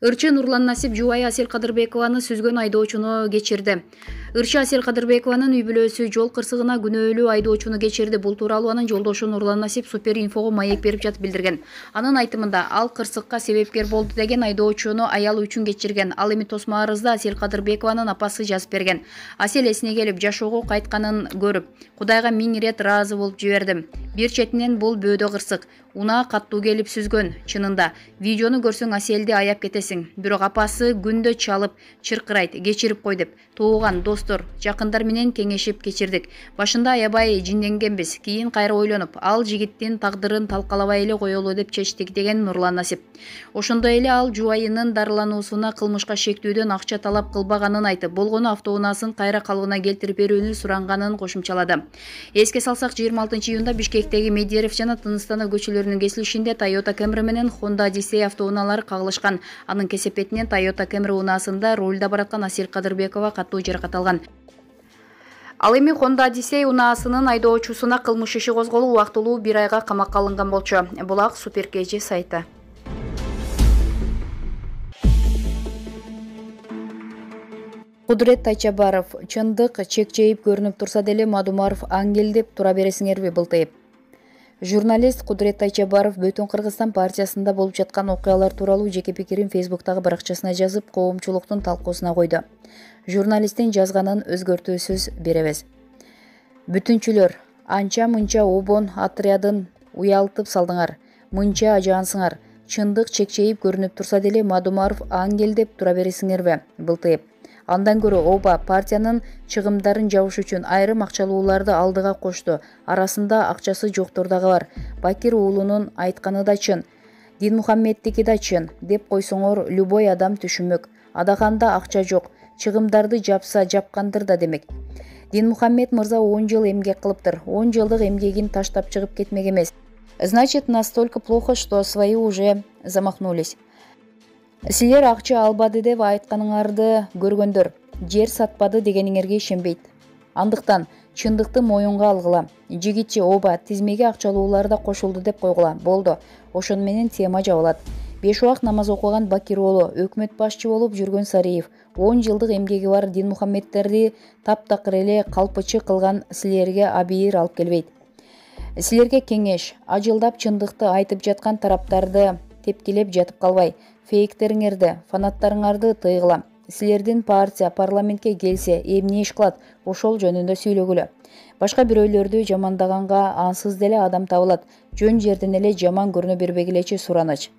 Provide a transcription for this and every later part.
Ырчы Нурлан Насип жубайы Асель Кадырбекованы сүзгөн айдоочуну кечирди. Ырчы Асель Кадырбекованын үй бүлөсү жол кырсыгына күнөөлүү айдоочуну кечирди. Бул тууралуу анын жолдошу Нурлан Насип Супер инфого маек берип жатып билдирген. Анын айтымында ал кырсыкка себепкер болду деген айдоочуну аял үчүн кечирген. Ал эми тосмо арызда Асель Кадырбекованын апасы жазып берген. Асель эсине келип жашоого кайтканын көрүп, Кудайга 1000 рет ыраазы болуп жибердим. Бир четинен бул бөөдө кырсык. Унаа каттуу келип сүзгөн. Чынында видеону көрсөң Аселди аяп кетесиң. Бирок апасы күндө чалып, чыркырайт, кечирип кой деп. Тууган, достор, жакындар менен кеңешип кечирдик. Башында аябай жинденгенбиз. Кийин кайра ойлонуп, ал жигиттин тагдырын талкалабай эле коелу деп чечтик деген Нурлан Насип. Ошондой эле ал жубайынын дарылануусуна кылмышка шектүүдөн акча талап кылбаганын айтып, болгону автоунаасын кайра калыбына келтирип берүүнү суранганын кошумчалады. Эске салсак, 26-июнда Бишкектеги Медерев жана Тыныстанов көчөлөрүнүн кесилишинде Toyota Camry менен Honda Odyssey автоунаалары кагылышкан. Анын кесепетинен Toyota Camry унаасында рулда бараткан Асель Кадырбекова катуу жаракат алган. Ал эми Honda Odyssey унаасынын айдоочусуна кылмыш иши козголуп, убактылуу 1 айга камакка алынган болчу. Булак Супер КЖ сайты. Кудурет Тайчабаров: чындык чекчейип көрүнүп турса деле Мадумаров ангел деп тура бересиңерби былтыйып. Журналист Кудурет Тайчабаров Бөтөн Кыргызстан партиясында болуп жаткан окуялар тууралуу жеке пикирин Фейсбуктагы баракчасына жазып, коомчулуктун талкуусуна койду. Журналисттин жазганын өзгөртүүсүз беребиз. Бүтүнчүлөр, анча-мынча обон отрядын уялтып салдыңар, мынча ажаансыңар. Чындык чекчейип көрүнүп турса деле Мадумаров ангел деп тура бересиңерби былтыйып. Андан көрө ооба партиянын чыгымдарын жабыш үчүн айрым акчалууларды алдыга кошту. Арасында акчасы жоктор дагы бар. Бакир уулунун айтканы да чын, Динмухаммедтики да чын деп койсоңор любой адам түшүнмөк. Адаганда акча жок. Чыгымдарды жапса жапкандыр да демек. Динмухаммед мырза 10 жыл эмгек кылыптыр. 10 жылдык эмгегин таштап чыгып кетмек эмес. Значит, настолько плохо, что свои уже замахнулись. Силер акча албады деп айтканыңарды көргөндөр, жер сатпады дегениңерге ишенбейт. Андыктан чындыкты моюнга алгыла. Жигитчи ооба тизмеге акчалуулар да кошулду деп койгула. Болду. Ошону менен тема жабылат. 5 убак намаз окуган Бакир уулу, өкмөт башчы болуп жүргөн Сариев, 10 жылдык эмгеги бар Динмухаммедтерди таптакыр эле калпычы кылган силерге абийир алып келбейт. Силерге кеңеш, ажылдап чындыкты айтып жаткан тараптарды тепкилеп жатып калбай, фейктериңерди, фанаттарыңарды тыйгыла. Силердин партия парламентке келсе, эмне иш кылат, ошол жөнүндө сүйлөгүлө. Башка бирөөлөрдү жамандаганга ансыз деле адам табылат. Жөн жерден эле жаман көрүнө бербегилечи сураныч.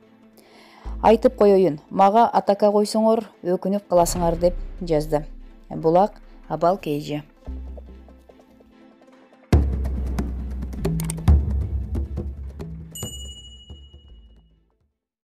Айтып коеюн, мага атака койсоңор өкүнүп каласыңар деп жазды. Булак Абал КЖ.